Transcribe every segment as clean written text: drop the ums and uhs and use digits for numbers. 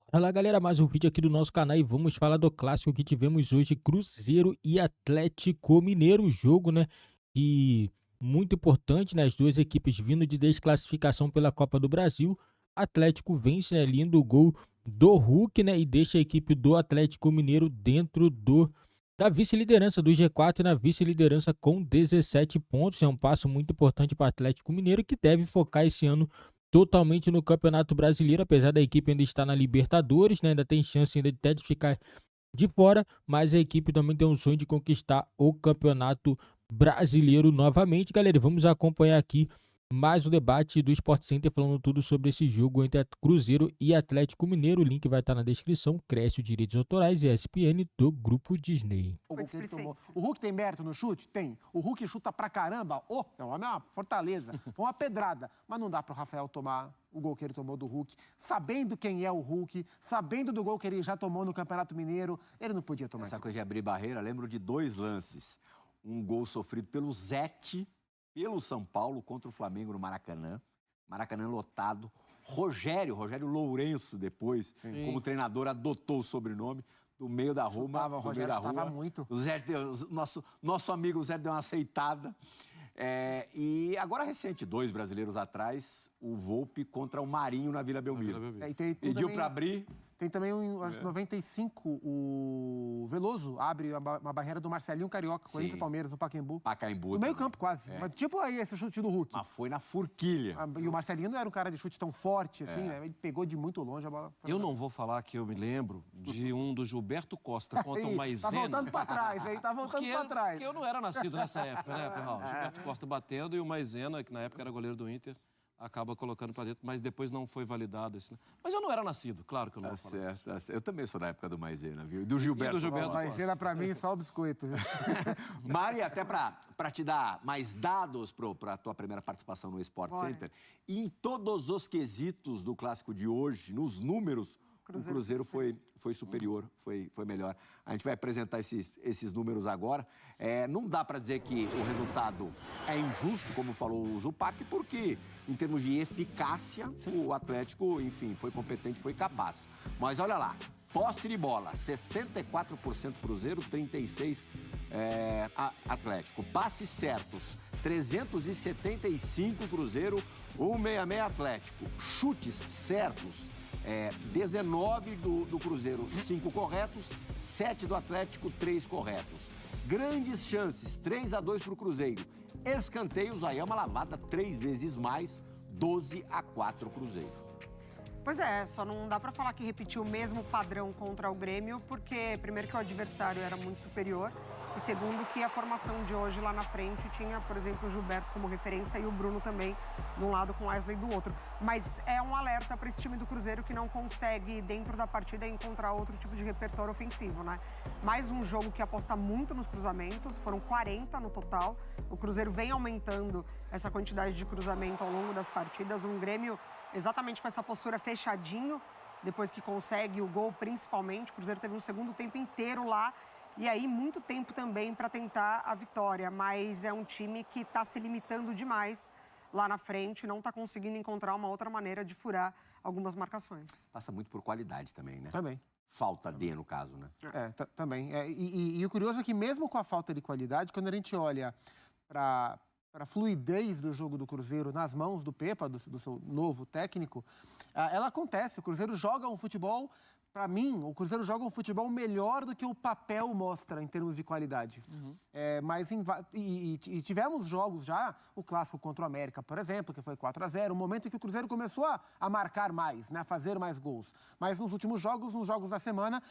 Fala galera, mais um vídeo aqui do nosso canal e vamos falar do clássico que tivemos hoje, Cruzeiro e Atlético Mineiro, jogo, né, e muito importante, né, as duas equipes vindo de desclassificação pela Copa do Brasil. Atlético vence, né, lindo gol do Hulk, né, e deixa a equipe do Atlético Mineiro dentro da vice-liderança do G4 e na vice-liderança com 17 pontos. É um passo muito importante para o Atlético Mineiro que deve focar esse ano totalmente no Campeonato Brasileiro, apesar da equipe ainda estar na Libertadores, né, ainda tem chance ainda até de ficar de fora, mas a equipe também tem um sonho de conquistar o Campeonato Brasileiro novamente. Galera, vamos acompanhar aqui mais o debate do Sport Center falando tudo sobre esse jogo entre Cruzeiro e Atlético Mineiro. O link vai estar na descrição. Cresce os direitos autorais e ESPN do Grupo Disney. O Foi gol que ele tomou. displicência. O Hulk tem mérito no chute? Tem. O Hulk chuta pra caramba. É uma fortaleza. Foi uma pedrada. Mas não dá pro Rafael tomar o gol que ele tomou do Hulk. Sabendo quem é o Hulk, sabendo do gol que ele já tomou no Campeonato Mineiro, ele não podia tomar Essa esse coisa de abrir barreira, lembro de dois lances. Um gol sofrido pelo Zete, pelo São Paulo, contra o Flamengo no Maracanã. Maracanã lotado. Rogério Lourenço, depois, como treinador, adotou o sobrenome. Do meio da rua, Chutava, o do meio Rogério da chutava rua. muito. O Zé nosso amigo Zé deu uma aceitada. E agora recente, 2 brasileiros atrás, o Volpi contra o Marinho na Vila Belmiro. E tem Pediu também, para abrir. tem também, acho que 95, o Veloso abre uma barreira do Marcelinho Carioca, Corinthians e Sim. Palmeiras, no Pacaembu. Pacaembu No meio também. campo, quase. Mas tipo aí, esse chute do Hulk. Mas foi na forquilha. E o Marcelinho não era um cara de chute tão forte, assim, né? Ele pegou de muito longe a bola. Foi Eu não vou falar que eu me lembro de um do Gilberto Costa contra o Ih, Tá Maisena. voltando pra trás, hein? Tá voltando pra trás. Porque eu não era nascido nessa época, né, Pirral? Gilberto Costa batendo e o Maisena, que na época era goleiro do Inter, acaba colocando pra dentro, mas depois não foi validado esse. Mas eu não era nascido, claro que eu não Tá vou falar. certo, tá certo. Eu também sou da época do Maisena, viu? E do Gilberto. Vai ser pra mim só o biscoito. Viu? Mari, até para te dar mais dados para a tua primeira participação no Sport Bora. Center, em todos os quesitos do clássico de hoje, nos números, o Cruzeiro foi superior, foi melhor. A gente vai apresentar esses números agora. Não dá para dizer que o resultado é injusto, como falou o Zupac, porque em termos de eficácia, o Atlético, enfim, foi competente, foi capaz. Mas olha lá, posse de bola, 64% Cruzeiro, 36% Atlético. Passes certos, 375 Cruzeiro, 166 Atlético. Chutes certos, 19 do Cruzeiro, 5 corretos, 7 do Atlético, 3 corretos. Grandes chances, 3-2 para o Cruzeiro. Escanteios, aí é uma lavada 3 vezes mais, 12-4 Cruzeiro. Pois é, só não dá pra falar que repetiu o mesmo padrão contra o Grêmio, porque primeiro que o adversário era muito superior e segundo que a formação de hoje lá na frente tinha, por exemplo, o Gilberto como referência e o Bruno também de um lado com o Wesley do outro. Mas é um alerta para esse time do Cruzeiro que não consegue dentro da partida encontrar outro tipo de repertório ofensivo, né? Mais um jogo que aposta muito nos cruzamentos, foram 40 no total. O Cruzeiro vem aumentando essa quantidade de cruzamento ao longo das partidas. Um Grêmio exatamente com essa postura fechadinho, depois que consegue o gol principalmente. O Cruzeiro teve um segundo tempo inteiro lá e aí muito tempo também para tentar a vitória. Mas é um time que está se limitando demais lá na frente, não está conseguindo encontrar uma outra maneira de furar algumas marcações. Passa muito por qualidade também, né? Também. Falta de, no caso, né? Também. E o curioso é que mesmo com a falta de qualidade, quando a gente olha para a fluidez do jogo do Cruzeiro nas mãos do Pepa, do seu novo técnico, ela acontece. O Cruzeiro joga um futebol, para mim, o Cruzeiro joga um futebol melhor do que o papel mostra em termos de qualidade. Mas e tivemos jogos já, o clássico contra o América, por exemplo, que foi 4-0, um momento em que o Cruzeiro começou a marcar mais, né, a fazer mais gols. Mas nos últimos jogos, nos jogos da semana,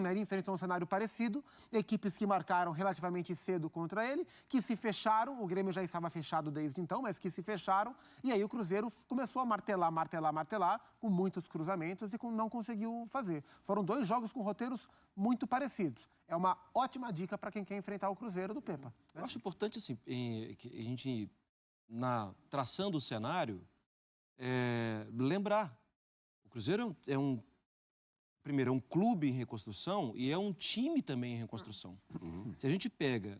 ele enfrentou um cenário parecido, equipes que marcaram relativamente cedo contra ele, que se fecharam, o Grêmio já estava fechado desde então, mas que se fecharam, e aí o Cruzeiro começou a martelar, com muitos cruzamentos e não conseguiu fazer. Foram 2 jogos com roteiros muito parecidos. É uma ótima dica para quem quer enfrentar o Cruzeiro do Pepa. Eu acho importante, assim, que a gente, traçando o cenário, lembrar. O Cruzeiro primeiro, é um clube em reconstrução e é um time também em reconstrução. Se a gente pega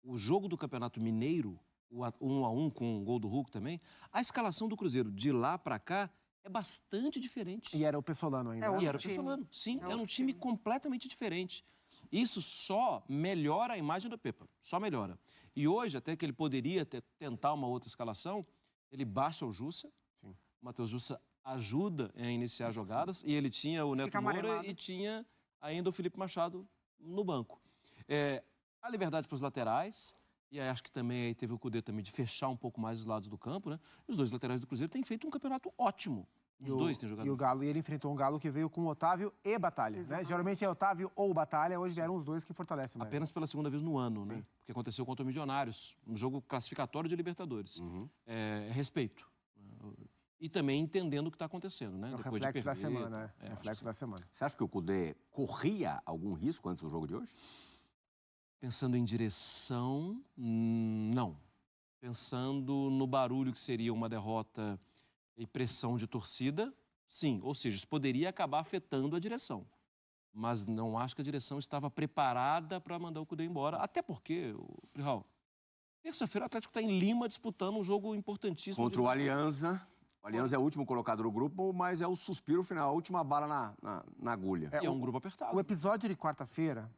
o jogo do Campeonato Mineiro, o 1-1 com o gol do Hulk também, a escalação do Cruzeiro de lá para cá é bastante diferente. E era o Pessolano ainda. É, né? E era o time. Pessolano. Sim, É era um outro time time. completamente diferente. Isso só melhora a imagem do Pepa, só melhora. E hoje, até que ele poderia tentar uma outra escalação, ele baixa o Jussa, Sim. o Matheus Jussa ajuda a iniciar jogadas, e ele tinha o Neto Fica Moura amarelado. e tinha ainda o Felipe Machado no banco. A liberdade para os laterais, e aí acho que também aí teve o Cudê também de fechar um pouco mais os lados do campo, né? Os dois laterais do Cruzeiro têm feito um campeonato ótimo. Os dois têm jogado. E o Galo, e ele enfrentou um Galo que veio com Otávio e Batalha. Né? Exatamente. Geralmente é Otávio ou Batalha, hoje eram os dois que fortalecem mais. Apenas pela segunda vez no ano, né? Porque aconteceu contra o Milionários, um jogo classificatório de Libertadores. Respeito. E também entendendo o que está acontecendo, né? É o Depois reflexo da de perder, semana, né? acho que Reflexo sim. da semana. Você acha que o Cudê corria algum risco antes do jogo de hoje? Pensando em direção, não. Pensando no barulho que seria uma derrota e pressão de torcida, sim. Ou seja, isso poderia acabar afetando a direção. Mas não acho que a direção estava preparada para mandar o Cudê embora. Até porque, Prihal, terça-feira o Atlético está em Lima disputando um jogo importantíssimo. Contra o Alianza. O Alianza é o último colocado no grupo, mas é o suspiro final, a última bala na agulha. E é um grupo apertado. O episódio de quarta-feira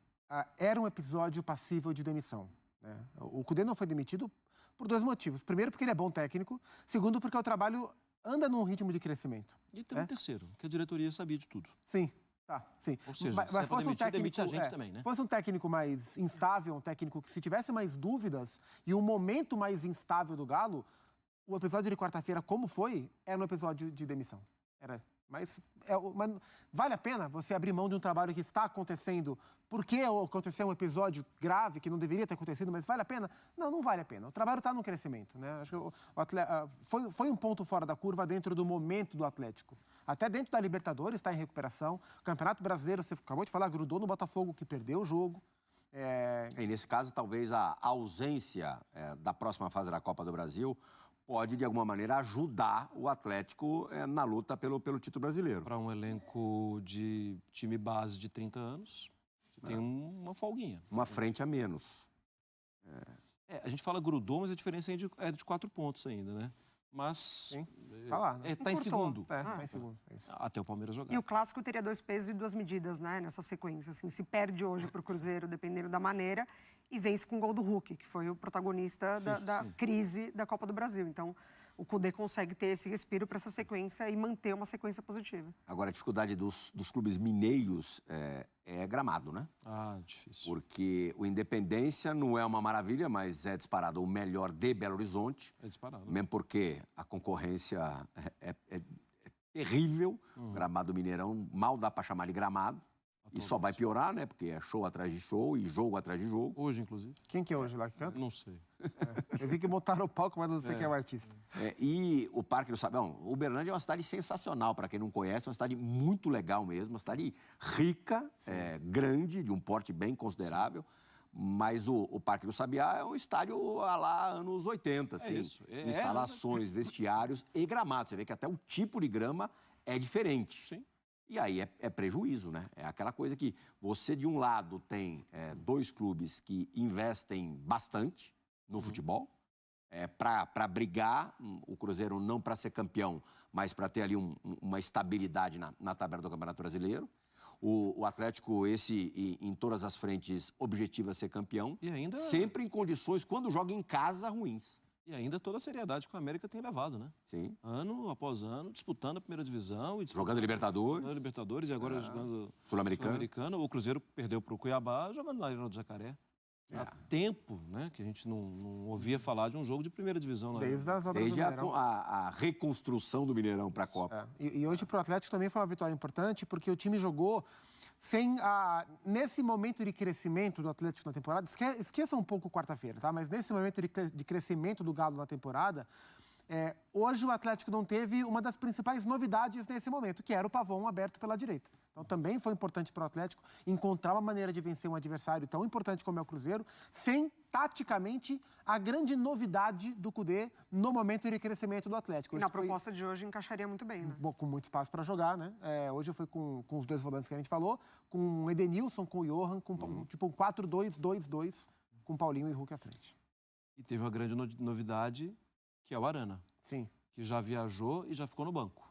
era um episódio passível de demissão. Né? O Cudê não foi demitido por dois motivos. Primeiro, porque ele é bom técnico. Segundo, porque o trabalho anda num ritmo de crescimento. E tem um terceiro, que a diretoria sabia de tudo. Sim, tá, sim. Ou seja, se é pra demitir, demite a gente também, né? Fosse um técnico mais instável, um técnico que se tivesse mais dúvidas e um momento mais instável do Galo, o episódio de quarta-feira, como foi, era um episódio de demissão. Mas vale a pena você abrir mão de um trabalho que está acontecendo porque aconteceu um episódio grave que não deveria ter acontecido, mas vale a pena? Não, não vale a pena. O trabalho está no crescimento. Né? Acho que foi um ponto fora da curva dentro do momento do Atlético. Até dentro da Libertadores está em recuperação. O Campeonato Brasileiro, você acabou de falar, grudou no Botafogo, que perdeu o jogo. E nesse caso, talvez a ausência da próxima fase da Copa do Brasil pode, de alguma maneira, ajudar o Atlético na luta pelo título brasileiro. Para um elenco de time base de 30 anos, você tem uma folguinha. Uma frente a menos. A gente fala grudou, mas a diferença é de 4 pontos ainda, né? Mas Sim, tá lá. Né? tá em Encurtou. segundo. Tá em segundo. É isso. Até o Palmeiras jogar. E o clássico teria 2 pesos e 2 medidas, né, nessa sequência. Assim, se perde hoje para o Cruzeiro, dependendo da maneira, e vence com o gol do Hulk, que foi o protagonista da crise da Copa do Brasil. Então, o Cudê consegue ter esse respiro para essa sequência e manter uma sequência positiva. Agora, a dificuldade dos clubes mineiros é gramado, né? Difícil. Porque o Independência não é uma maravilha, mas é disparado o melhor de Belo Horizonte. É disparado. Mesmo porque a concorrência é terrível. O gramado Mineirão mal dá para chamar de gramado. E só vai piorar, né? Porque é show atrás de show e jogo atrás de jogo. Hoje, inclusive. Quem que é hoje lá que canta? Não sei. Eu vi que montaram o palco, mas não sei quem é o artista. E o Parque do Sabão, Uberlândia é uma cidade sensacional, para quem não conhece, uma cidade muito legal mesmo, uma cidade rica, grande, de um porte bem considerável. Mas o Parque do Sabiá é um estádio lá anos 80, assim. isso. Instalações, vestiários e gramados. Você vê que até o tipo de grama é diferente. Sim. E aí é prejuízo, né? É aquela coisa que você, de um lado, tem 2 clubes que investem bastante no futebol, para brigar, o Cruzeiro não para ser campeão, mas para ter ali uma estabilidade na tabela do Campeonato Brasileiro. O Atlético, em todas as frentes, objetiva ser campeão, E ainda- sempre em condições, quando joga em casa, ruins. E ainda toda a seriedade que o América tem levado, né? Sim. Ano após ano, disputando a primeira divisão. E Jogando Libertadores, jogando Libertadores e agora jogando Sul-Americano. Sul-Americano. O Cruzeiro perdeu para o Cuiabá jogando na Arena do Jacaré. Há tempo, né, que a gente não ouvia falar de um jogo de primeira divisão. Desde as obras Desde do Mineirão. a reconstrução do Mineirão para a Copa. E hoje para o Atlético também foi uma vitória importante, porque o time jogou nesse momento de crescimento do Atlético na temporada, esqueça um pouco quarta-feira, tá? Mas nesse momento de crescimento do Galo na temporada, hoje o Atlético não teve uma das principais novidades nesse momento, que era o Pavão aberto pela direita. Então também foi importante para o Atlético encontrar uma maneira de vencer um adversário tão importante como é o Cruzeiro, sem, taticamente, a grande novidade do Cudê no momento de crescimento do Atlético. E Hoje na foi- proposta de hoje encaixaria muito bem, né? com muito espaço para jogar, né? Hoje foi com os 2 volantes que a gente falou, com o Edenilson, com o Johan, tipo um 4-2-2-2, com Paulinho e Hulk à frente. E teve uma grande novidade, que é o Arana, Sim. que já viajou e já ficou no banco.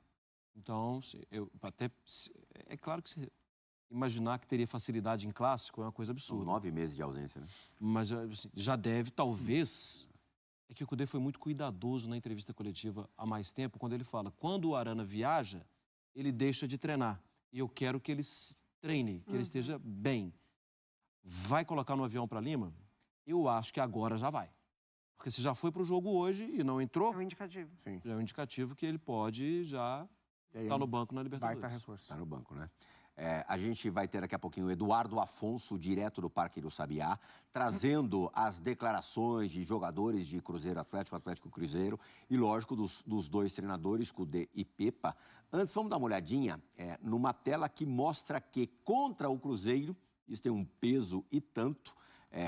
Então, é claro que imaginar que teria facilidade em clássico é uma coisa São absurda. 9 meses de ausência, né? Mas assim, já deve, talvez... É que o Kudê foi muito cuidadoso na entrevista coletiva há mais tempo, quando ele fala, quando o Arana viaja, ele deixa de treinar. E eu quero que ele treine, que ele esteja bem. Vai colocar no avião para Lima? Eu acho que agora já vai. Porque se já foi para o jogo hoje e não entrou, É um indicativo. Sim. já é um indicativo que ele pode já estar no banco na Libertadores. Baita reforço. Está no banco, né? A gente vai ter daqui a pouquinho o Eduardo Afonso, direto do Parque do Sabiá, trazendo as declarações de jogadores de Cruzeiro Atlético, Atlético Cruzeiro, e, lógico, dos dois treinadores, Kudê e Pepa. Antes, vamos dar uma olhadinha numa tela que mostra que, contra o Cruzeiro, isso tem um peso e tanto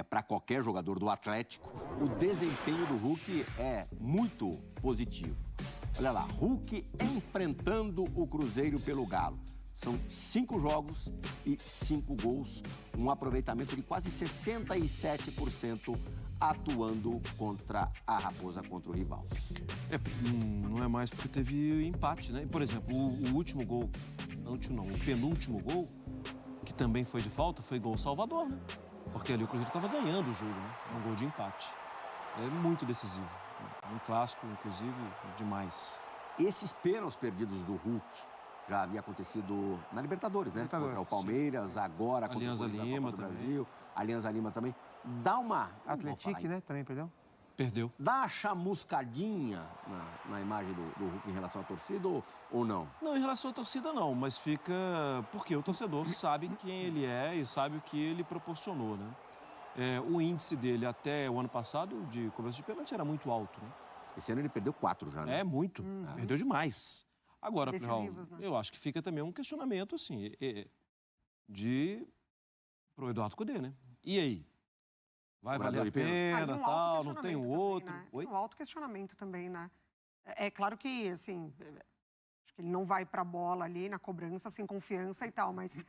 para qualquer jogador do Atlético, o desempenho do Hulk é muito positivo. Olha lá, Hulk enfrentando o Cruzeiro pelo Galo. São 5 jogos e 5 gols, um aproveitamento de quase 67% atuando contra a Raposa, contra o rival. Não é mais porque teve empate, né? Por exemplo, o último gol, o penúltimo gol, que também foi de falta, foi gol Salvador, né? Porque ali o Cruzeiro estava ganhando o jogo, né? Um gol de empate. É muito decisivo. Um clássico, inclusive, demais. Esses pênaltis perdidos do Hulk já havia acontecido na Libertadores, né? Libertadores, Contra o Palmeiras, agora contra Alianza o Corinthians na Lima Copa do também. Brasil, Alianza Lima também. Dá uma... Atlético, né? Também perdeu. Perdeu. Dá uma chamuscadinha na imagem do Hulk em relação à torcida ou não? Não, em relação à torcida não, mas fica... Porque o torcedor sabe quem ele é e sabe o que ele proporcionou, né? O índice dele até o ano passado, de cobrança de pênalti, era muito alto, né? Esse ano ele perdeu 4 já, né? É muito. Perdeu demais. Agora, Raul, Decisivos, né? eu acho que fica também um questionamento, assim, pro Eduardo Cudê, né? E aí? Vai Cobrador valer a de pênalti. pena, um tal, não tem um autoquestionamento outro? também, né? Oi? Um autoquestionamento também, né? É claro que, assim, acho que ele não vai pra bola ali na cobrança sem confiança e tal, mas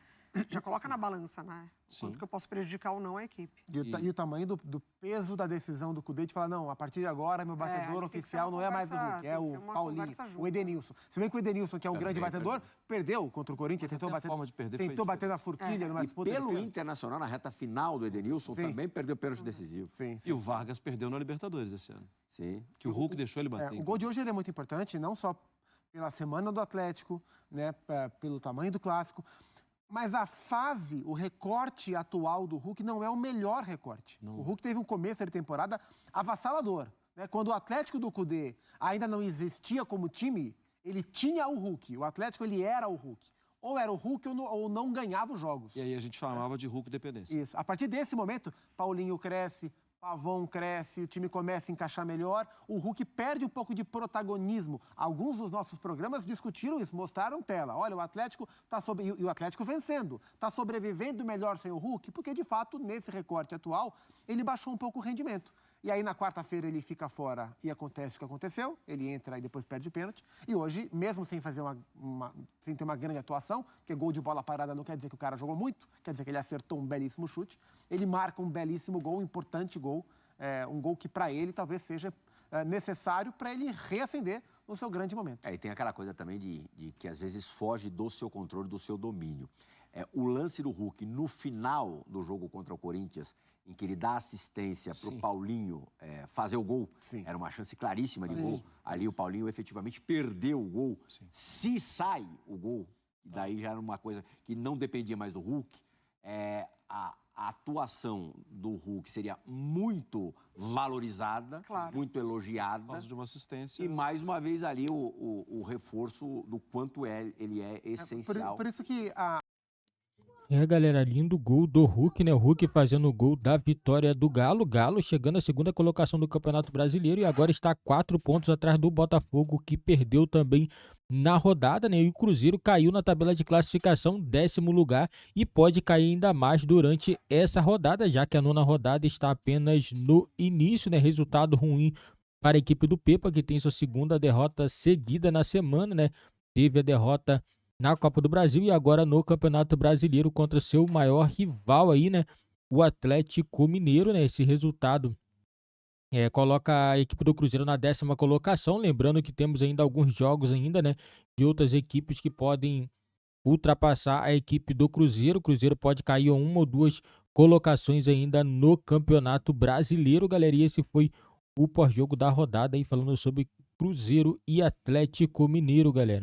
já coloca na balança, né? Sim. Quanto que eu posso prejudicar ou não a equipe. E o tamanho do peso da decisão do Kudê de falar, não, a partir de agora, meu batedor ali tem que ser oficial uma não é mais o conversa- Hulk, é tem que ser o uma Paulinho, conversa junto. o Edenilson. Se bem que o Edenilson, que é um grande Também batedor, perdeu contra o Corinthians, tentou até a bater, forma de perder foi tentou bater na forquilha, numa E disputa de pelo pênalti. Internacional, na reta final do Edenilson, Sim. também perdeu pênalti decisivo. Sim, E o Vargas perdeu na Libertadores esse ano. Sim. Que o Hulk deixou ele bater. O gol de hoje ele é muito importante, não só pela semana do Atlético, né, pelo tamanho do clássico, mas a fase, o recorte atual do Hulk não é o melhor recorte. Não. O Hulk teve um começo de temporada avassalador, né? Quando o Atlético do Kudê ainda não existia como time, ele tinha o Hulk. O Atlético, ele era o Hulk. Ou era o Hulk ou não ganhava os jogos. E aí a gente chamava de Hulk dependência. Isso. A partir desse momento, Paulinho cresce, Pavão cresce, o time começa a encaixar melhor, o Hulk perde um pouco de protagonismo. Alguns dos nossos programas discutiram isso, mostraram tela. Olha, o Atlético e o Atlético vencendo, está sobrevivendo melhor sem o Hulk, porque de fato, nesse recorte atual, ele baixou um pouco o rendimento. E aí, na quarta-feira, ele fica fora e acontece o que aconteceu. Ele entra e depois perde o pênalti. E hoje, mesmo sem fazer sem ter uma grande atuação, porque gol de bola parada não quer dizer que o cara jogou muito, quer dizer que ele acertou um belíssimo chute. Ele marca um belíssimo gol, um importante gol. Um gol que, para ele, talvez seja necessário para ele reacender no seu grande momento. E tem aquela coisa também de que às vezes foge do seu controle, do seu domínio. O lance do Hulk no final do jogo contra o Corinthians, em que ele dá assistência para o Paulinho fazer o gol, Sim. era uma chance claríssima de gol. Ali o Paulinho efetivamente perdeu o gol. Sim. Se sai o gol, e daí já era uma coisa que não dependia mais do Hulk, a atuação do Hulk seria muito valorizada, Claro. muito elogiada. Por causa de uma assistência. E mais uma vez ali o reforço do quanto ele é essencial. Por isso que Galera, lindo gol do Hulk, né? O Hulk fazendo o gol da vitória do Galo. Galo chegando à segunda colocação do Campeonato Brasileiro e agora está 4 pontos atrás do Botafogo, que perdeu também na rodada, né? E o Cruzeiro caiu na tabela de classificação, 10º lugar, e pode cair ainda mais durante essa rodada, já que a 9ª rodada está apenas no início, né? Resultado ruim para a equipe do Pepa, que tem sua segunda derrota seguida na semana, né? Teve a derrota na Copa do Brasil e agora no Campeonato Brasileiro contra seu maior rival aí, né? O Atlético Mineiro, né? Esse resultado coloca a equipe do Cruzeiro na 10ª colocação, lembrando que temos ainda alguns jogos ainda, né, de outras equipes que podem ultrapassar a equipe do Cruzeiro. O Cruzeiro pode cair a 1 ou 2 colocações ainda no Campeonato Brasileiro, galera. E esse foi o pós-jogo da rodada aí, falando sobre Cruzeiro e Atlético Mineiro, galera.